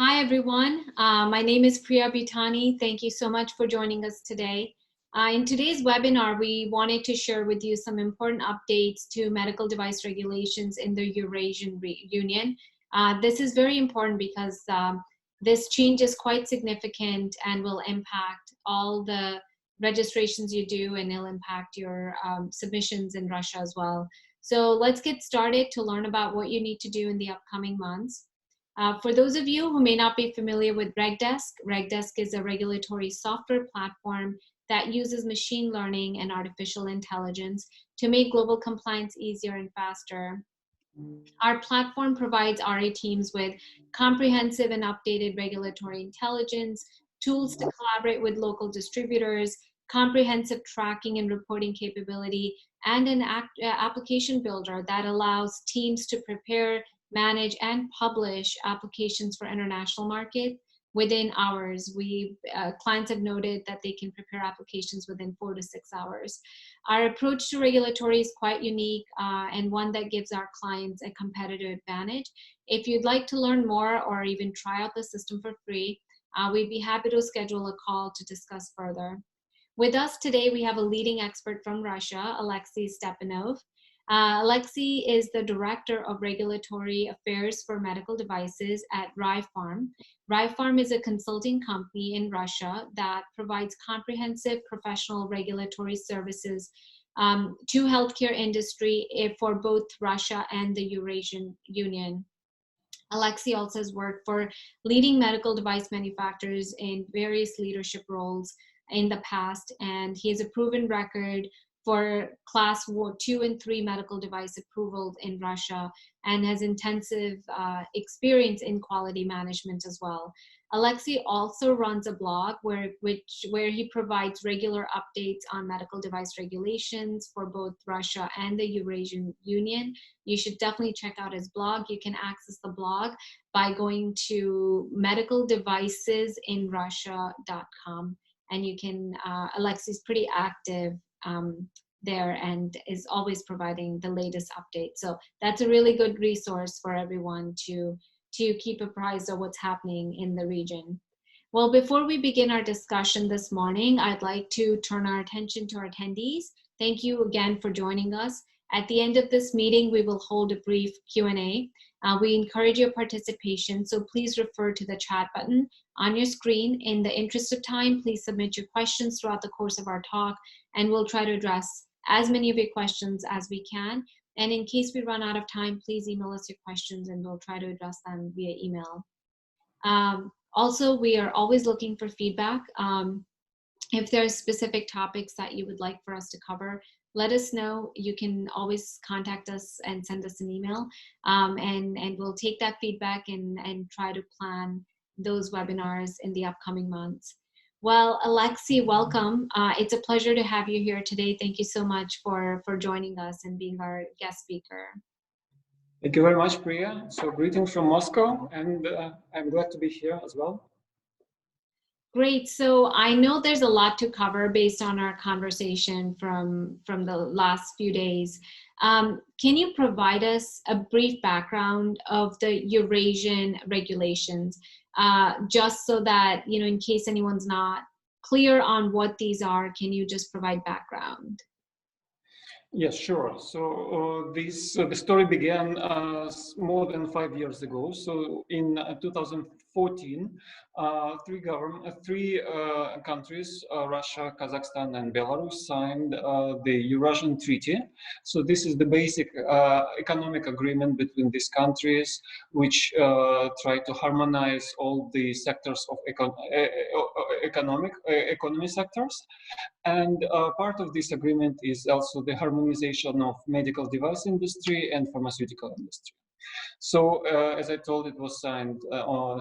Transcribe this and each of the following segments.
Hi, everyone. My name is Priya Bhutani. Thank you so much for joining us today. In today's webinar, we wanted to share with you some important updates to medical device regulations in the Eurasian Union. This is very important because this change is quite significant and will impact all the registrations you do, and it'll impact your submissions in Russia as well. So let's get started to learn about what you need to do in the upcoming months. For those of you who may not be familiar with RegDesk, RegDesk is a regulatory software platform that uses machine learning and artificial intelligence to make global compliance easier and faster. Our platform provides RA teams with comprehensive and updated regulatory intelligence, tools to collaborate with local distributors, comprehensive tracking and reporting capability, and an application builder that allows teams to prepare, manage, and publish applications for international market within hours. Clients have noted that they can prepare applications within 4 to 6 hours. Our approach to regulatory is quite unique and one that gives our clients a competitive advantage. If you'd like to learn more or even try out the system for free, we'd be happy to schedule a call to discuss further. With us today, we have a leading expert from Russia, Alexey Stepanov. Alexey is the Director of Regulatory Affairs for Medical Devices at RIFarm. RIFarm is a consulting company in Russia that provides comprehensive professional regulatory services to healthcare industry for both Russia and the Eurasian Union. Alexey also has worked for leading medical device manufacturers in various leadership roles in the past, and he has a proven record for class 2 and 3 medical device approvals in Russia and has intensive experience in quality management as well. Alexey also runs a blog where he provides regular updates on medical device regulations for both Russia and the Eurasian Union. You should definitely check out his blog. You can access the blog by going to medicaldevicesinrussia.com. And you can, Alexey's pretty active there and is always providing the latest updates. So that's a really good resource for everyone to keep apprised of what's happening in the region. Well, before we begin our discussion this morning, I'd like to turn our attention to our attendees. Thank you again for joining us. At the end of this meeting, we will hold a brief Q&A. We encourage your participation, so please refer to the chat button on your screen. In the interest of time, please submit your questions throughout the course of our talk, and we'll try to address as many of your questions as we can. And in case we run out of time, please email us your questions and we'll try to address them via email. Also, we are always looking for feedback. If there are specific topics that you would like for us to cover, let us know. You can always contact us and send us an email, and we'll take that feedback and try to plan those webinars in the upcoming months. Well, Alexey, welcome. It's a pleasure to have you here today. Thank you so much for joining us and being our guest speaker. Thank you very much, Priya. So greetings from Moscow, and I'm glad to be here as well. Great. So I know there's a lot to cover based on our conversation from the last few days. Can you provide us a brief background of the Eurasian regulations, just so that, in case anyone's not clear on what these are, can you just provide background? Yes, sure. So the story began more than 5 years ago. So in 2014, three countries, Russia, Kazakhstan, and Belarus, signed the Eurasian Treaty. So this is the basic economic agreement between these countries, which try to harmonize all the sectors of economy sectors. And part of this agreement is also the harmonization of medical device industry and pharmaceutical industry. So as I told, it was signed on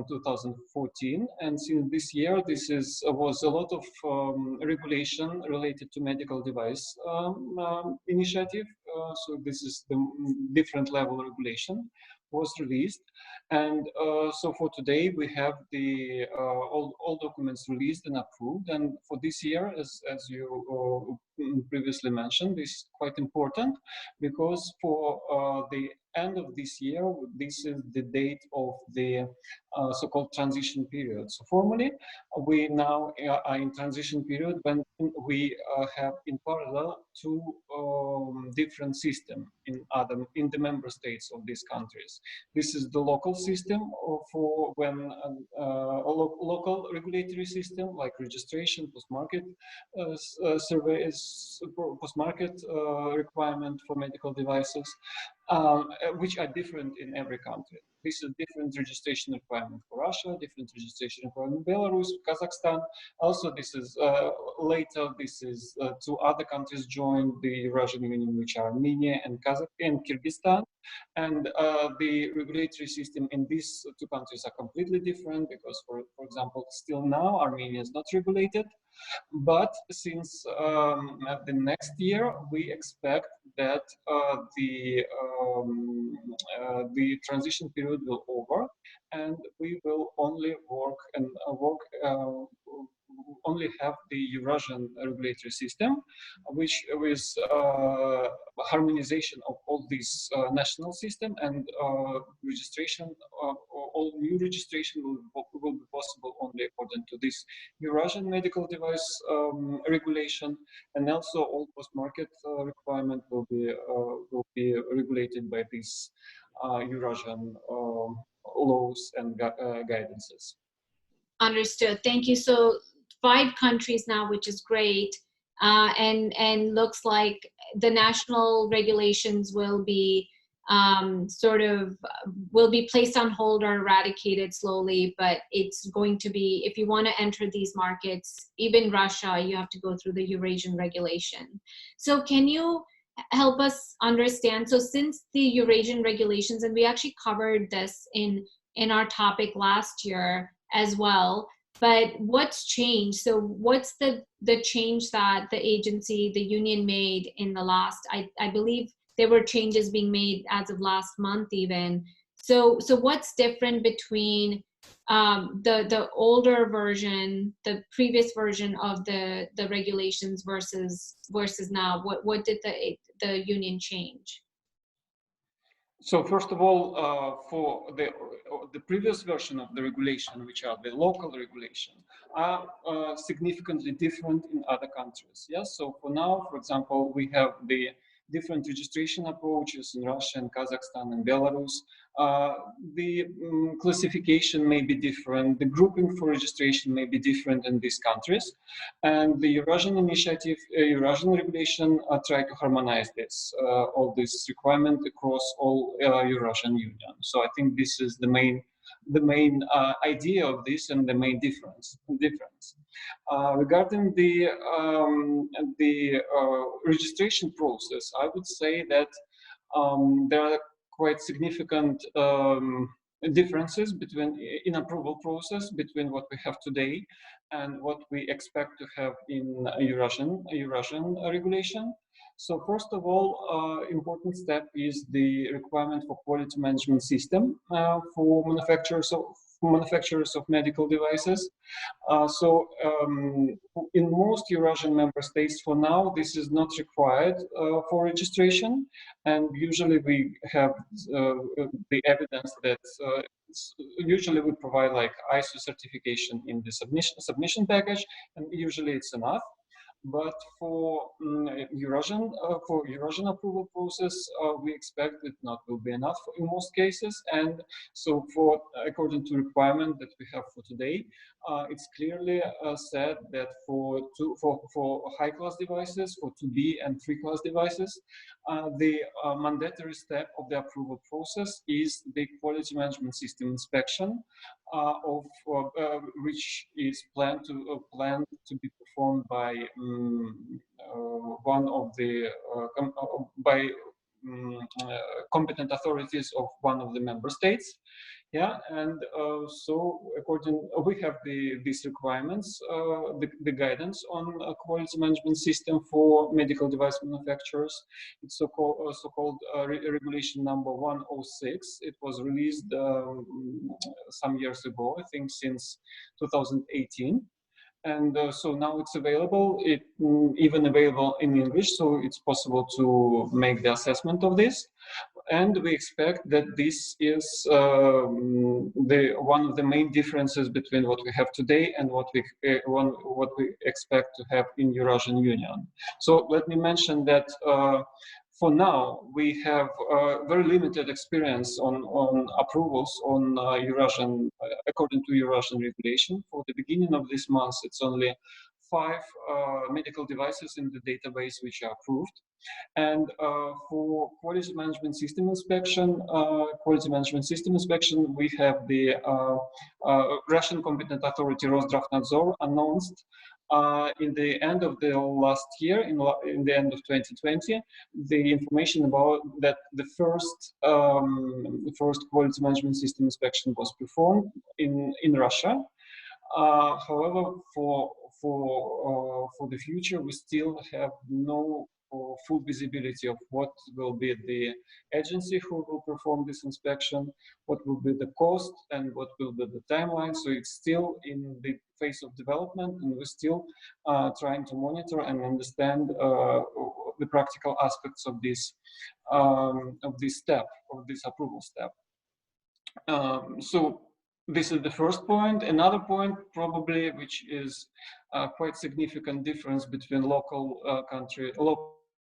2014, and since this year, was a lot of regulation related to medical device initiative. So this is the different level regulation was released, and so for today we have the all documents released and approved. And for this year, as you previously mentioned. This is quite important because for the end of this year, this is the date of the so-called transition period. So formally, we now are in transition period when we have in parallel two different systems in the member states of these countries. This is the local system for when a local regulatory system like registration, post-market surveys, post-market requirement for medical devices, which are different in every country. This is different registration requirement for Russia, different registration requirement in Belarus, Kazakhstan. Also, this is later. This is two other countries joined the Eurasian Union, which are Armenia and Kyrgyzstan. And the regulatory system in these two countries are completely different because, for example, still now Armenia is not regulated. But since the next year, we expect that the transition period will over, and we will only work and only have the Eurasian regulatory system, which with harmonization of all these national system and registration, all new registration will be possible only according to this Eurasian medical device regulation, and also all post-market requirement will be regulated by these Eurasian laws and guidances. Understood. Thank you. So 5 countries now, which is great, and looks like the national regulations will be will be placed on hold or eradicated slowly, but it's going to be, if you want to enter these markets, even Russia, you have to go through the Eurasian regulation. So can you help us understand, so since the Eurasian regulations, and we actually covered this in our topic last year as well, but what's changed? So what's the change that the agency, the union made in the last, I believe there were changes being made as of last month even. So what's different between the older version, the previous version of the regulations versus now? What did the union change? So first of all, for the previous version of the regulation, which are the local regulation, are significantly different in other countries. Yes. So for now, for example, we have the different registration approaches in Russia and Kazakhstan and Belarus. The classification may be different, the grouping for registration may be different in these countries, and the Eurasian initiative, Eurasian regulation try to harmonize this, all this requirement across all Eurasian Union. So I think this is the main idea of this and the main difference. Regarding the registration process, I would say that there are quite significant differences in approval process between what we have today and what we expect to have in Eurasian regulation. So first of all, important step is the requirement for quality management system for manufacturers of medical devices. In most Eurasian member states, for now, this is not required for registration, and usually we have the evidence that usually we provide like ISO certification in the submission package, and usually it's enough. But for Eurasian approval process, we expect it not will be enough in most cases. And so, according to requirement that we have for today, it's clearly said that for high-class devices, for 2B and 3-class devices, the mandatory step of the approval process is the quality management system inspection, which is planned to be performed by one of the competent authorities of one of the member states. Yeah, and so we have these requirements, the guidance on quality management system for medical device manufacturers. It's so-called regulation number 106. It was released some years ago, I think since 2018. and so now it's available. Even available in English, so it's possible to make the assessment of this. And we expect that this is one of the main differences between what we have today and what we expect to have in Eurasian Union. So let me mention that for now we have very limited experience on approvals on Eurasian, according to Eurasian regulation. For the beginning of this month, it's only 5 medical devices in the database which are approved. And for quality management system inspection, we have the Russian competent authority Roszdravnadzor announced in the end of the last year, in the end of 2020, the information about that the first quality management system inspection was performed in Russia. However, for the future, we still have no full visibility of what will be the agency who will perform this inspection, what will be the cost, and what will be the timeline. So it's still in the phase of development, and we're still trying to monitor and understand the practical aspects of this approval step. So this is the first point. Another point, probably, which is quite significant difference between local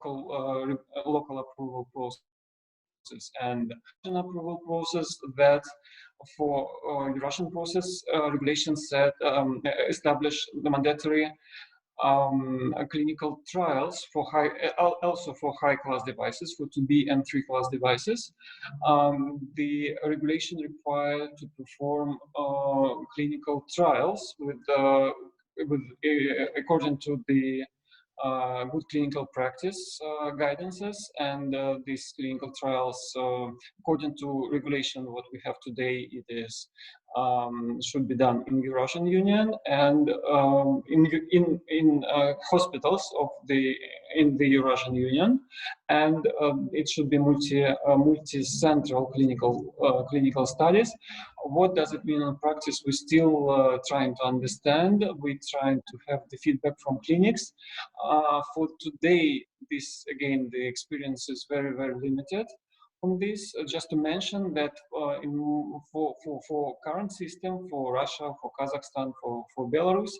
approval process and Russian approval process, that for Russian process, regulations establish the mandatory clinical trials for also for high-class devices, for 2B and 3-class devices. The regulation required to perform clinical trials according to the good clinical practice guidances, and these clinical trials, according to regulation, what we have today, it is should be done in Eurasian Union and in hospitals in the Eurasian Union, and it should be multi-central clinical studies. What does it mean in practice? We're still trying to understand. We're trying to have the feedback from clinics. For today, the experience is very, very limited on this. Just to mention that for current system, for Russia, for Kazakhstan, for Belarus,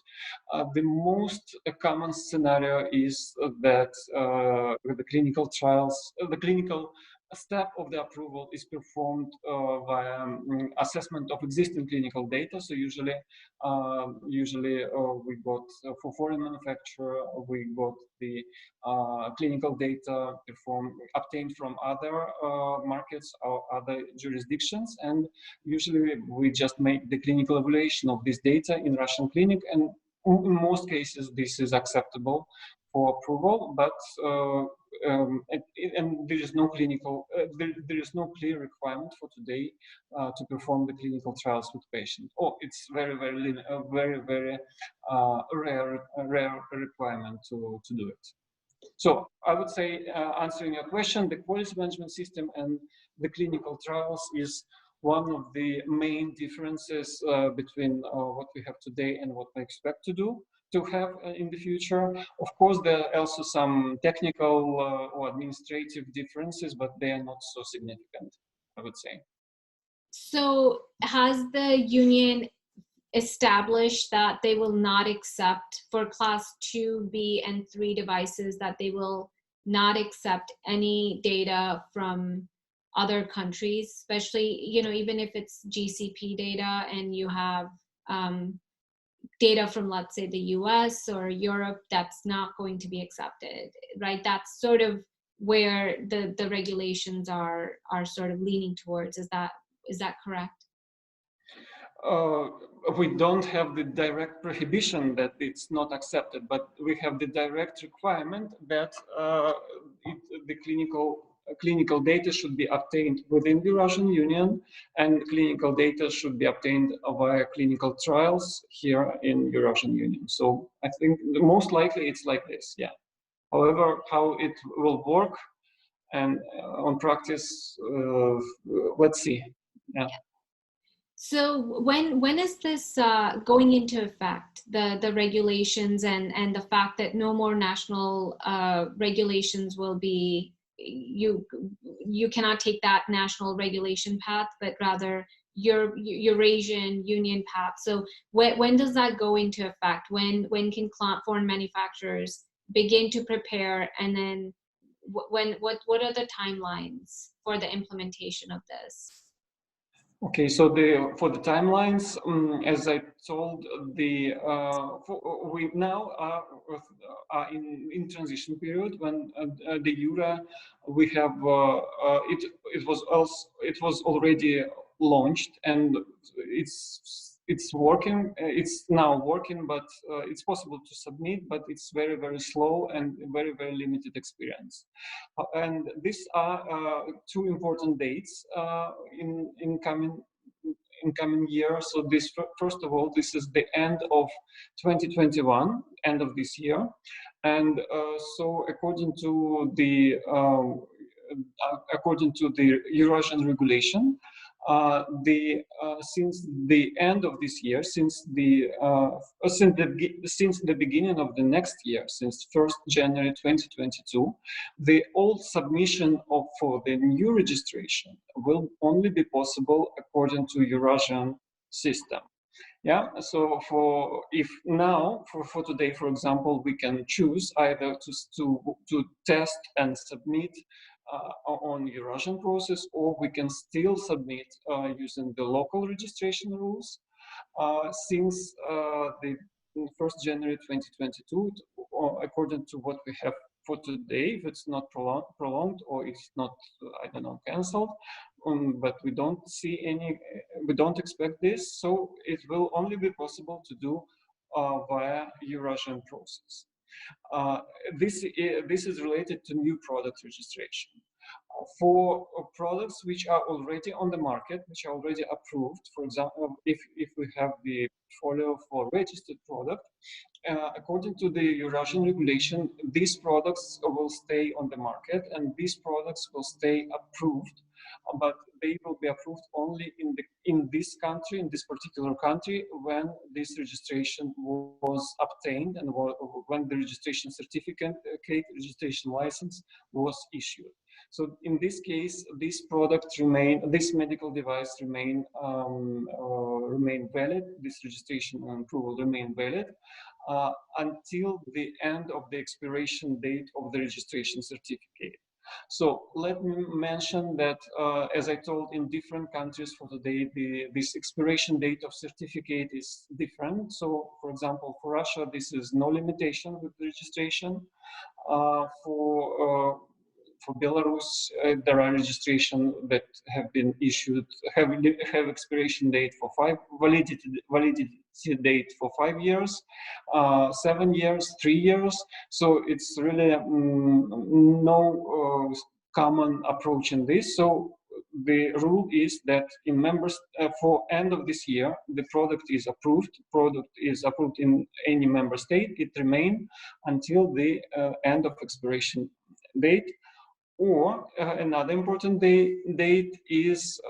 the most common scenario is that with the clinical trials, the clinical step of the approval is performed via assessment of existing clinical data. So usually we got for foreign manufacturer, we got the clinical data obtained from other markets or other jurisdictions, and usually we just make the clinical evaluation of this data in Russian clinic, and in most cases this is acceptable for approval, but and there is no there is no clear requirement for today to perform the clinical trials with patients. It's very rare requirement to do it. So I would say, answering your question, the quality management system and the clinical trials is one of the main differences between what we have today and what we expect to have in the future. Of course, there are also some technical or administrative differences, but they are not so significant, I would say. So has the union established that they will not accept for class 2B and 3 devices, that they will not accept any data from other countries, especially, even if it's GCP data and you have data from, let's say, the US or Europe, that's not going to be accepted, right? That's sort of where the regulations are sort of leaning towards. Is that correct? We don't have the direct prohibition that it's not accepted, but we have the direct requirement that the clinical data should be obtained within the Eurasian Union, and clinical data should be obtained via clinical trials here in Eurasian Union. So I think most likely it's like this, yeah. However, how it will work and on practice, let's see. Yeah. So when is this going into effect? The regulations and the fact that no more national regulations will be, you cannot take that national regulation path, but rather your Eurasian Union path. So when does that go into effect? When can foreign manufacturers begin to prepare, and then what are the timelines for the implementation of this? Okay, so for the timelines, as I told, we now are in transition period when the Eura, we have it was already launched, and it's working. It's now working, but it's possible to submit, but it's very slow and very limited experience. And these are two important dates in coming year. So this, first of all, this is the end of 2021, end of this year, and so according to the Eurasian regulation, since the end of this year, since the beginning of the next year, since 1st January 2022, the old submission for the new registration will only be possible according to Eurasian system. Yeah, so if now for today, for example, we can choose either to test and submit on Eurasian process, or we can still submit using the local registration rules. Since the 1st January 2022, according to what we have for today, if it's not prolonged or it's not, I don't know, cancelled, but we don't expect this, so it will only be possible to do via Eurasian process. This is related to new product registration. For products which are already on the market, which are already approved, for example, if we have the portfolio for registered product, according to the Eurasian regulation, these products will stay on the market and these products will stay approved, but they will be approved only in this country, in this particular country, when this registration was obtained and when the registration certificate, registration license was issued. So in this case, this medical device remain valid. This registration and approval remain valid until the end of the expiration date of the registration certificate. So let me mention that, as I told, in different countries for today, this expiration date of certificate is different. So, for example, for Russia, this is no limitation with the registration. For Belarus, there are registrations that have been issued, have expiration date for validity date for 5 years, 7 years, 3 years. So it's really no common approach in this. So the rule is that in for end of this year, the product is approved. Product is approved in any member state. It remains until the end of expiration date. Or another important date is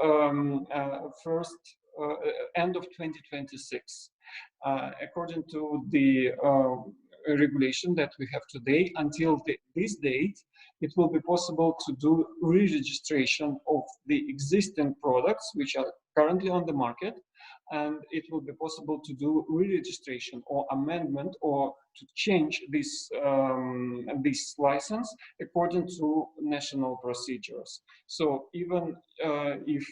end of 2026. According to the regulation that we have today, until this date, it will be possible to do re-registration of the existing products which are currently on the market, and it will be possible to do re-registration or amendment or to change this license according to national procedures. So even if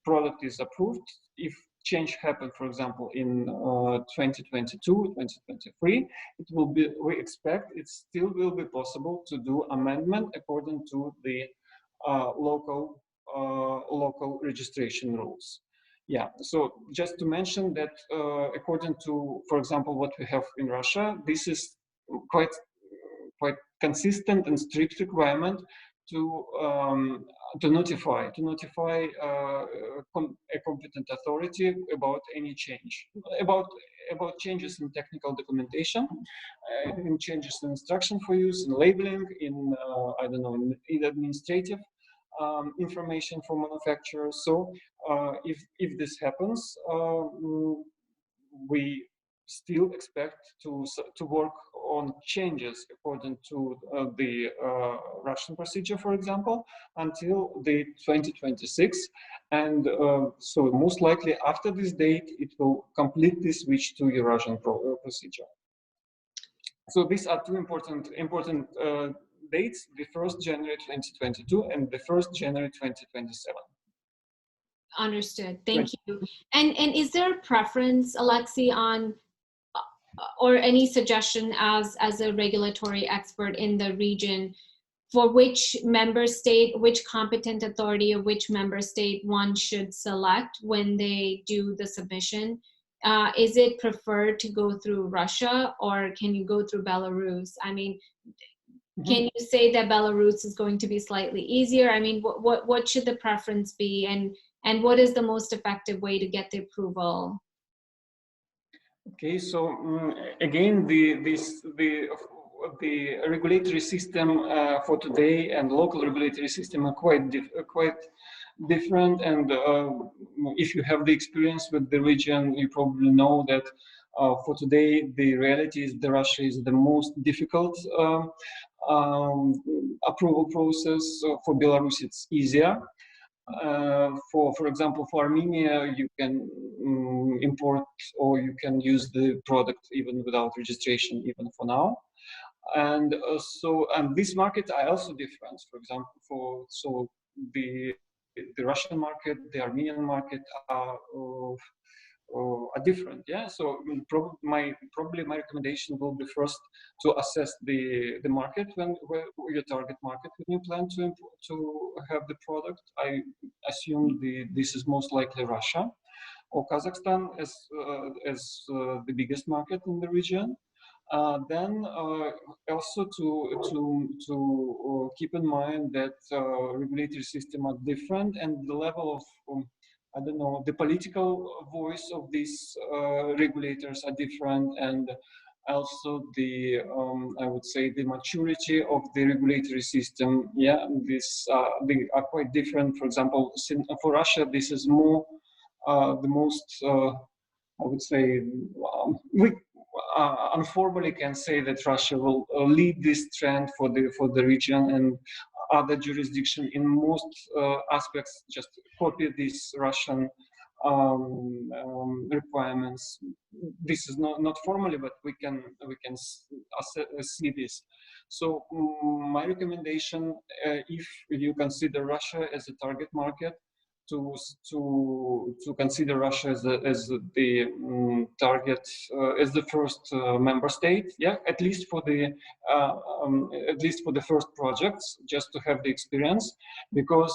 product is approved, if change happened, for example, in 2022, 2023, we expect it still will be possible to do amendment according to the local registration rules. Yeah, so just to mention that according to, for example, what we have in Russia, this is quite consistent and strict requirement to notify a competent authority about any change, about changes in technical documentation, in changes in instruction for use, in labeling, in I don't know, in administrative information for manufacturers. So if this happens, we still expect to work on changes according to the Russian procedure, for example, until the 2026. And so most likely after this date, it will completely switch to Eurasian procedure. So these are two important dates, the 1st January 2022 and the 1st January 2027. Understood. Thank you. And is there a preference, Alexey, on or any suggestion as a regulatory expert in the region for which member state, which competent authority of which member state one should select when they do the submission? Is it preferred to go through Russia, or can you go through Belarus? I mean, can you say that Belarus is going to be slightly easier? I mean, what should the preference be, and what is the most effective way to get the approval? Okay, so again, the regulatory system for today and local regulatory system are quite different. And if you have the experience with the region, you probably know that for today, the reality is that Russia is the most difficult approval process. For Belarus, it's easier. For example, for Armenia, you can import or you can use the product even without registration, even for now. And and this market are also different. For example, the Russian market, the Armenian market are different. Yeah. So probably my recommendation will be first to assess the market where your target market when you plan to have the product. I assume this is most likely Russia or Kazakhstan as the biggest market in the region. Then also to keep in mind that regulatory systems are different and the level of I don't know, the political voice of these regulators are different, and also the I would say the maturity of the regulatory system. Yeah, they are quite different. For example, for Russia, this is more the most I would say we informally can say that Russia will lead this trend for the region, and other jurisdiction in most aspects just copy these Russian requirements. This is not formally, but we can see this. So my recommendation, if you consider Russia as a target market, to consider Russia as the target, as the first member state, yeah, at least for the first projects, just to have the experience, because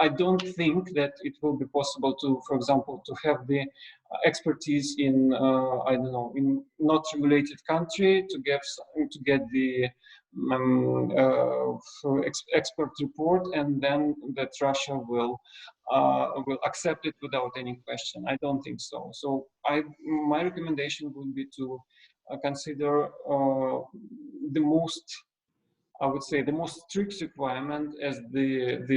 I don't think that it will be possible to, for example, to have the expertise in I don't know, in not regulated country to get the expert report, and then that Russia will accept it without any question. I don't think so. So my recommendation would be to consider the most, I would say, the most strict requirement as the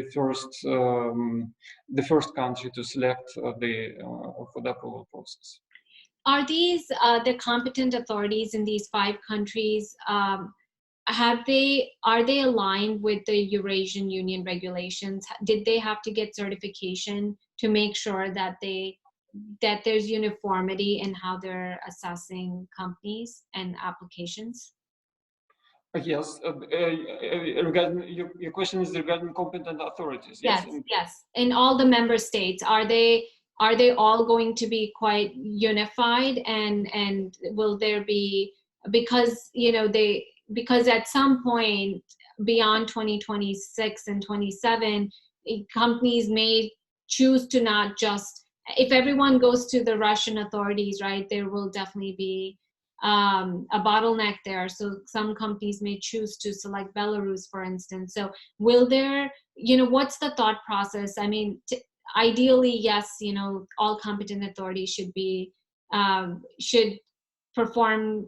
first country to select for the approval process. Are these the competent authorities in these 5 countries? Are they aligned with the Eurasian Union regulations? Did they have to get certification to make sure that there's uniformity in how they're assessing companies and applications? Yes, regarding your question is regarding competent authorities. Yes, yes. In all the member states, are they all going to be quite unified, and will there be, because because at some point beyond 2026 and 27, companies may choose to not just, if everyone goes to the Russian authorities, right, there will definitely be a bottleneck there. So some companies may choose to select Belarus, for instance. So will there, what's the thought process? I mean, ideally, yes, all competent authorities should perform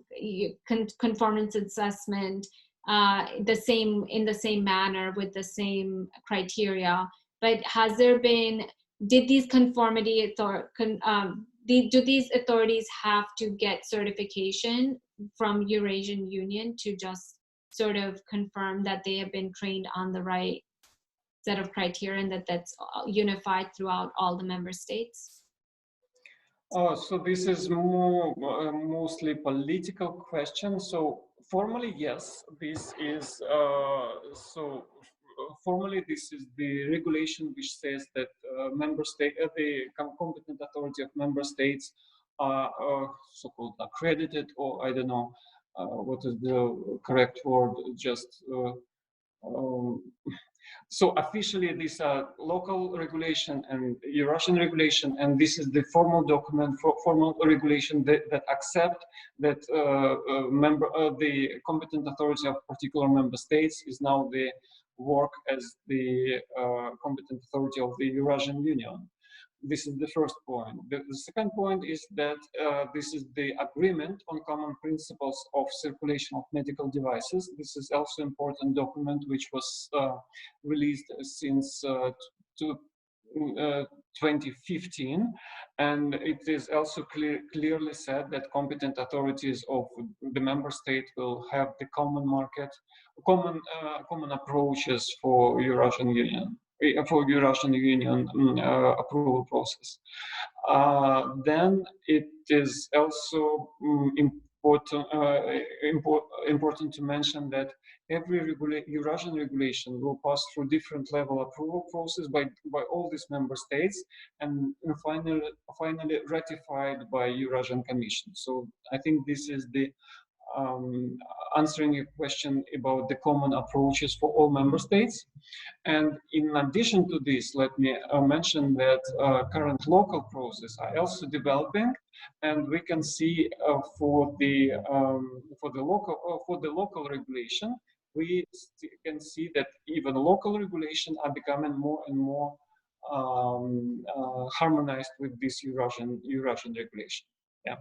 conformance assessment in the same manner with the same criteria. But has there been, did these conformity do these authorities have to get certification from Eurasian Union to just sort of confirm that they have been trained on the right set of criteria and that that's unified throughout all the member states? So this is more mostly political question. So formally, yes, this is formally this is the regulation which says that member state, the competent authority of member states are so-called accredited, or I don't know what is the correct word, just. Um, so officially, these are local regulation and Eurasian regulation, and this is the formal document for formal regulation that accept that the competent authority of particular member states is now the work as the competent authority of the Eurasian Union. This is the first point. The second point is that this is the agreement on common principles of circulation of medical devices. This is also an important document which was released since 2015, and it is also clearly said that competent authorities of the member state will have the common market, common approaches for Eurasian Union. For Eurasian Union approval process. Then it is also important to mention that every Eurasian regulation will pass through different level approval process by all these member states, and finally ratified by Eurasian Commission. So I think this is the answering your question about the common approaches for all member states. And in addition to this, let me mention that current local process are also developing, and we can see for the local regulation, we can see that even local regulation are becoming more and more harmonized with this Eurasian regulation. Yeah.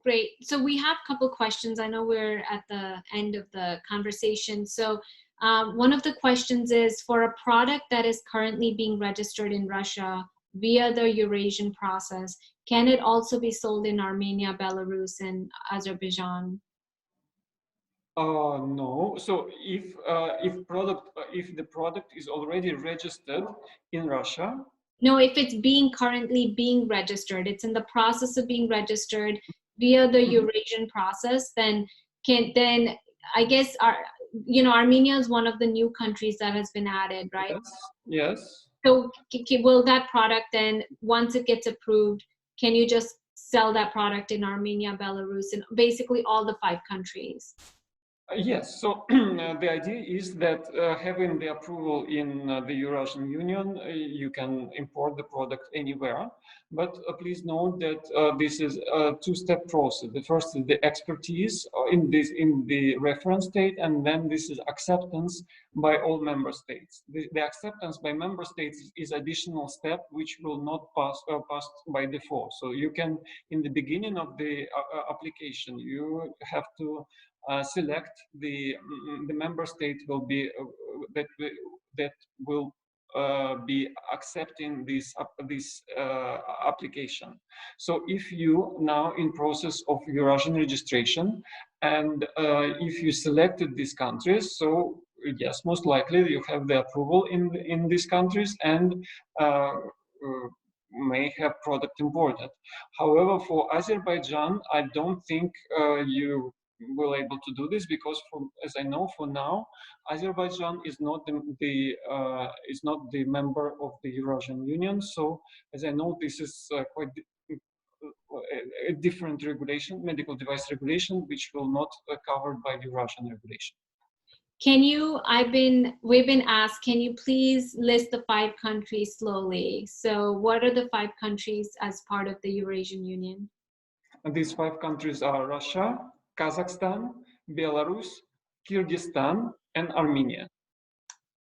Great. So we have a couple questions. I know we're at the end of the conversation. So one of the questions is, for a product that is currently being registered in Russia via the Eurasian process, can it also be sold in Armenia, Belarus, and Azerbaijan? No. So if the product is already registered in Russia. No, if it's currently being registered, it's in the process of being registered via the Eurasian process, then I guess Armenia is one of the new countries that has been added, right? Yes. So will that product then, once it gets approved, can you just sell that product in Armenia, Belarus, and basically all the 5 countries? Yes, so the idea is that having the approval in the Eurasian Union, you can import the product anywhere. But please note that this is a 2-step process. The first is the expertise in the reference state, and then this is acceptance by all member states. The acceptance by member states is additional step which will not pass by default. So you can, in the beginning of the application, you have to select the member state will be that will be accepting this application. So if you now in process of Eurasian registration, and if you selected these countries, so yes, most likely you have the approval in these countries and may have product imported. However, for Azerbaijan, I don't think you will able to do this, because as I know, for now, Azerbaijan is not the member of the Eurasian Union. So as I know, this is quite a different regulation, medical device regulation, which will not covered by the Eurasian regulation. We've been asked, can you please list the 5 countries slowly? So what are the 5 countries as part of the Eurasian Union? And these 5 countries are Russia, Kazakhstan, Belarus, Kyrgyzstan, and Armenia.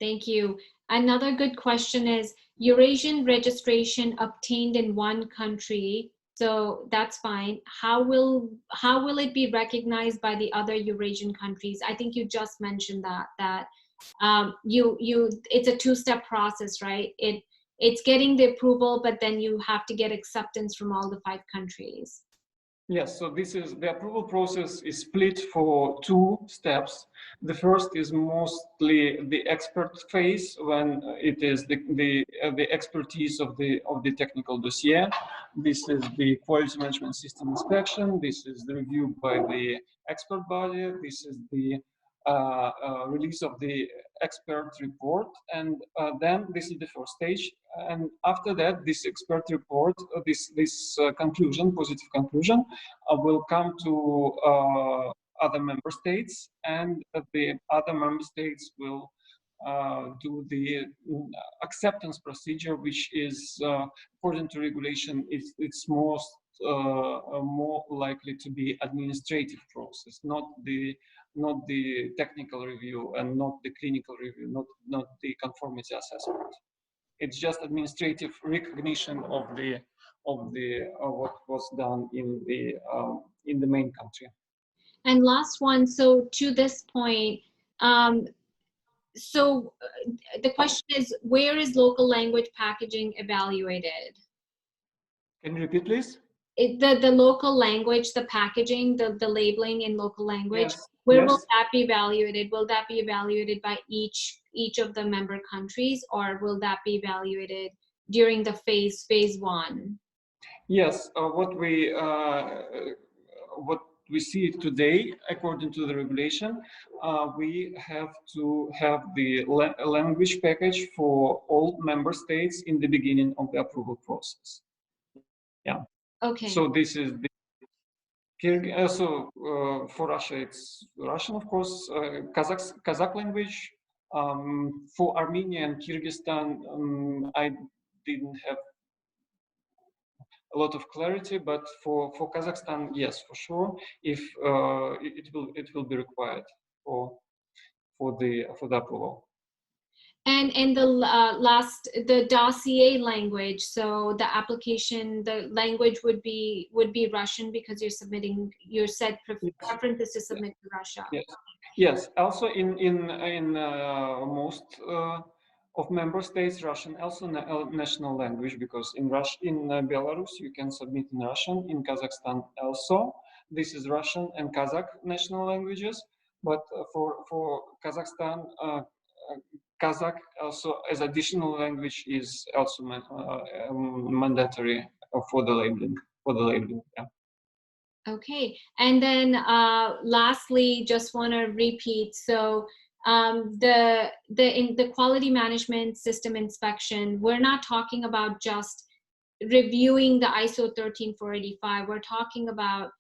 Thank you. Another good question is, Eurasian registration obtained in one country So that's fine. How will it be recognized by the other Eurasian countries? I think you just mentioned that it's a two-step process, right? It's getting the approval, but then you have to get acceptance from all the 5 countries. Yes, so the approval process is split for 2 steps. The first is mostly the expert phase, when it is the expertise of the technical dossier. This is the quality management system inspection. This is the review by the expert body. This is the release of the expert report, and then this is the first stage. And after that, this expert report, this conclusion, positive conclusion, will come to other member states, and the other member states will do the acceptance procedure, which is, according to regulation, it's more likely to be administrative process, not the technical review and not the clinical review, not the conformity assessment. It's just administrative recognition of what was done in the main country. And last one, so to this point, the question is, where is local language packaging evaluated? Can you repeat, please? The local language, the packaging, the labeling in local language, yes. Where yes. will that be evaluated? Will that be evaluated by each of the member countries, or will that be evaluated during the phase 1? Yes, what we see today, according to the regulation, we have to have the language package for all member states in the beginning of the approval process. Yeah. Okay. So this is the for Russia, it's Russian, of course, Kazakh language. For Armenia and Kyrgyzstan, I didn't have a lot of clarity, but for Kazakhstan, yes, for sure. If it will be required for the approval. And the the dossier language, so the application, the language would be Russian, because you're submitting, your said preference is to submit to Russia. Yes, yes. Also in most of member states, Russian also national language, because in Belarus you can submit in Russian, in Kazakhstan also. This is Russian and Kazakh national languages, but for Kazakhstan, Kazakh also as additional language is also mandatory for the labeling. Yeah. Okay, and then lastly, just want to repeat. So the quality management system inspection, we're not talking about just reviewing the ISO 13485. We're talking about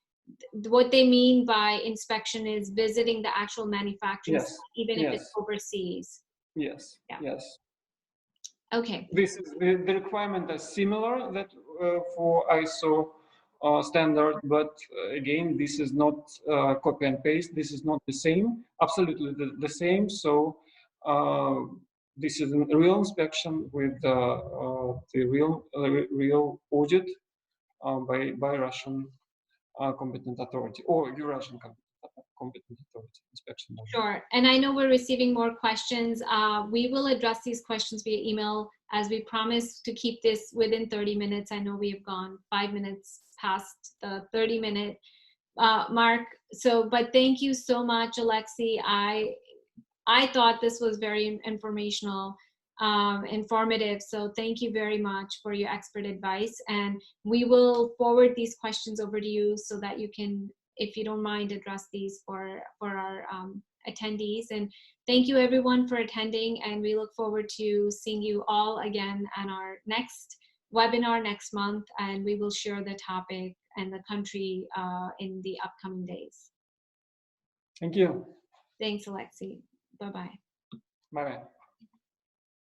what they mean by inspection is visiting the actual manufacturing site, even if it's overseas. Yes. Yeah. Yes. Okay. This is the requirement is similar that for ISO standard, but again, this is not copy and paste. This is not the same, absolutely the same. So this is a real inspection with the real audit by Russian competent authority or Eurasian competent authority inspection. Sure, and I know we're receiving more questions. We will address these questions via email, as we promised to keep this within 30 minutes. I know we have gone 5 minutes past the 30-minute mark. So, but thank you so much, Alexey. I thought this was very informational, informative. So thank you very much for your expert advice. And we will forward these questions over to you so that you can, if you don't mind, address these for our attendees. And thank you everyone for attending. And we look forward to seeing you all again on our next webinar next month. And we will share the topic and the country in the upcoming days. Thank you. Thanks, Alexey. Bye-bye. Bye-bye.